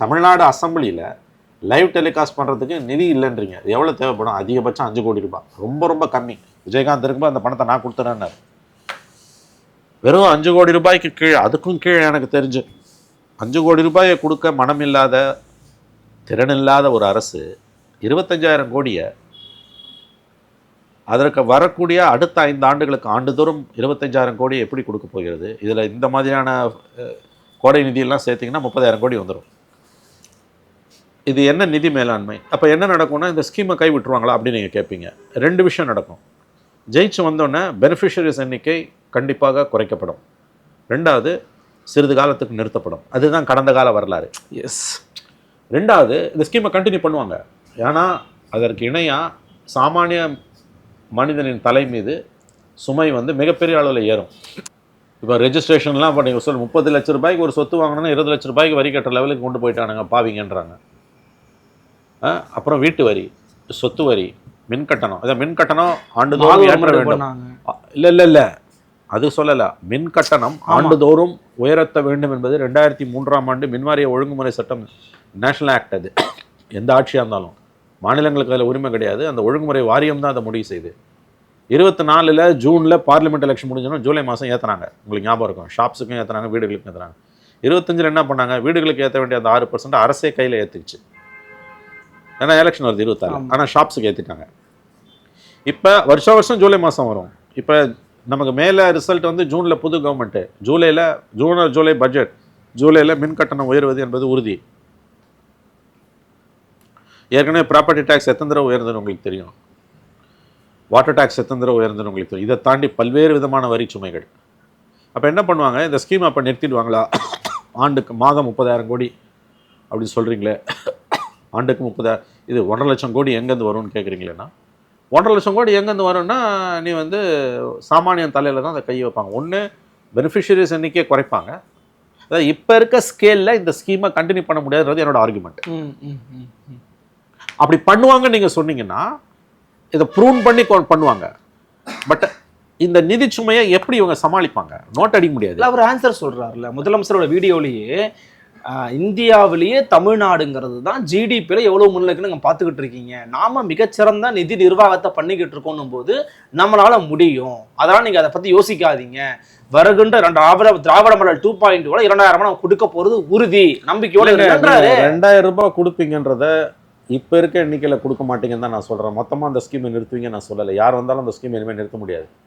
Tamil Nadu அசம்பிளியில் live telecast பண்ணுறதுக்கு நிதி இல்லைன்றீங்க. அது எவ்வளோ தேவைப்படும்? அதிகபட்சம் 5 கோடி ரூபாய். ரொம்ப ரொம்ப கம்மி. விஜயகாந்த் இருக்கும்போது அந்த பணத்தை நான் கொடுத்துறேன்னாரு. வெறும் 5 கோடி ரூபாய்க்கு கீழே, அதுக்கும் கீழே எனக்கு தெரிஞ்சு 5 கோடி ரூபாயை கொடுக்க மனம் இல்லாத, திறன் இல்லாத ஒரு அரசு 25,000 கோடியை அதற்கு வரக்கூடிய அடுத்த 5 ஆண்டுகளுக்கு ஆண்டுதோறும் 25,000 கோடி எப்படி கொடுக்க போகிறது? இதில் இந்த மாதிரியான கோடை நிதியெல்லாம் சேர்த்திங்கன்னா 30,000 கோடி வந்துடும். இது என்ன நிதி மேலாண்மை? அப்போ என்ன நடக்கும்னா, இந்த ஸ்கீமை கை விட்டுருவாங்களா அப்படின்னு நீங்கள் கேட்பீங்க. 2 விஷயம் நடக்கும். ஜெயிச்சு வந்தோடனே பெனிஃபிஷரிஸ் எண்ணிக்கை கண்டிப்பாக குறைக்கப்படும். 2வது, சிறிது காலத்துக்கு நிறுத்தப்படும். அதுதான் கடந்த கால வரலாறு. எஸ். 2வது, இந்த ஸ்கீமை கண்டினியூ பண்ணுவாங்க. ஏன்னா அதற்கு இணையாக சாமானிய மனிதனின் தலை மீது சுமை வந்து மிகப்பெரிய அளவில் ஏறும். இப்போ ரெஜிஸ்ட்ரேஷன்லாம் இப்போ நீங்கள் 30 லட்ச ரூபாய்க்கு ஒரு சொத்து வாங்கணும்னா 20 லட்ச ரூபாய்க்கு வரி கட்டுற லெவலுக்கு கொண்டு போயிட்டானுங்க பாவிங்கன்றாங்க. அப்புறம் வீட்டு வரி, சொத்து வரி, மின் கட்டணம். இதை மின் கட்டணம் ஆண்டுதோறும் ஏற்ற வேண்டும். இல்லை அது சொல்லலை. மின் கட்டணம் ஆண்டுதோறும் உயர்த்த வேண்டும் என்பது 2003ஆம் ஆண்டு மின்வாரிய ஒழுங்குமுறை சட்டம், நேஷனல் ஆக்ட். அது எந்த ஆட்சியாக இருந்தாலும் மாநிலங்களுக்கு அதில் உரிமை கிடையாது. அந்த ஒழுங்குமுறை வாரியம் தான் அதை முடிவு செய்யுது. 24 ஜூனில் பார்லிமெண்ட் எலெக்ஷன் முடிஞ்சோன்னா ஜூலை மாதம் ஏற்றுனாங்க. உங்களுக்கு ஞாபகம் இருக்கும். ஷாப்ஸுக்கும் ஏற்றுனாங்க, வீடுகளுக்கும் ஏற்றுனாங்க. 25 என்ன பண்ணாங்க? வீடுகளுக்கு ஏற்ற வேண்டிய அந்த 6% அரசே கையில் ஏற்றுக்குச்சு. ஏன்னா எலெக்ஷன் வருது 26. ஆனால் ஷாப்ஸுக்கு ஏற்றிட்டாங்க. இப்போ வருஷம் ஜூலை மாதம் வரும். இப்போ நமக்கு மேலே ரிசல்ட் வந்து ஜூனில் புது கவர்மெண்ட்டு, ஜூலை பட்ஜெட், ஜூலையில் மின் கட்டணம் உயர்வது என்பது உறுதி. ஏற்கனவே ப்ராப்பர்ட்டி டேக்ஸ் எத்தனை தடவை உயர்ந்ததுன்னு உங்களுக்கு தெரியும். வாட்டர் டேக்ஸ் எத்தனை தடவை உயர்ந்ததுன்னு உங்களுக்கு தெரியும். இதை தாண்டி பல்வேறு விதமான வரி சுமைகள். அப்போ என்ன பண்ணுவாங்க? இந்த ஸ்கீம் அப்போ நிறுத்திடுவாங்களா? ஆண்டுக்கு மாதம் 30,000 கோடி அப்படி சொல்கிறீங்களே, ஆண்டுக்கு 30,000, இது 1.5 லட்சம் கோடி எங்கேருந்து வரும்னு கேட்குறீங்களேன்னா, 1.5 லட்சம் கோடி எங்கேருந்து வரும்னா, நீ வந்து சாமானியன் தலையில் தான் அதை கை வைப்பாங்க. ஒன்று பெனிஃபிஷரிஸ் எண்ணிக்கையை குறைப்பாங்க. அதாவது இப்போ இருக்க ஸ்கேலில் இந்த ஸ்கீமை கண்டினியூ பண்ண முடியாதுன்றது என்னோட ஆர்குமெண்ட். அப்படி பண்ணுவாங்கன்னு நீங்கள் சொன்னீங்கன்னா இதை ப்ரூவ் பண்ணி பண்ணுவாங்க. பட் இந்த நிதி சுமையை எப்படி இவங்க சமாளிப்பாங்க? நோட் அடிக்க முடியாது. அவர் ஆன்சர் சொல்கிறாருல்ல முதலமைச்சரோட வீடியோலேயே, இந்தியாவிலேயே தமிழ்நாடுங்கிறது தான் ஜிடிபியில் எவ்வளோ முன்னிலைக்குன்னு நம்ம பார்த்துக்கிட்டு இருக்கீங்க. நாம் மிகச்சிறந்த நிதி நிர்வாகத்தை பண்ணிக்கிட்டு இருக்கோன்னும் போது நம்மளால் முடியும். அதெல்லாம் நீங்கள் அதை பற்றி யோசிக்காதீங்க. வருகின்ற திராவிட மாடல் 2.0 2,000 நம்ம கொடுக்க போகிறது உறுதி, நம்பிக்கையோட 2,000 ரூபாய் கொடுப்பீங்கன்றத இப்போ இருக்க எண்ணிக்கையில் கொடுக்க மாட்டீங்கன்னு தான் நான் சொல்கிறேன். மொத்தமாக அந்த ஸ்கீமை நிறுத்துவீங்க நான் சொல்லலை. யார் வந்தாலும் அந்த ஸ்கீம் இனிமேல் நிறுத்த முடியாது.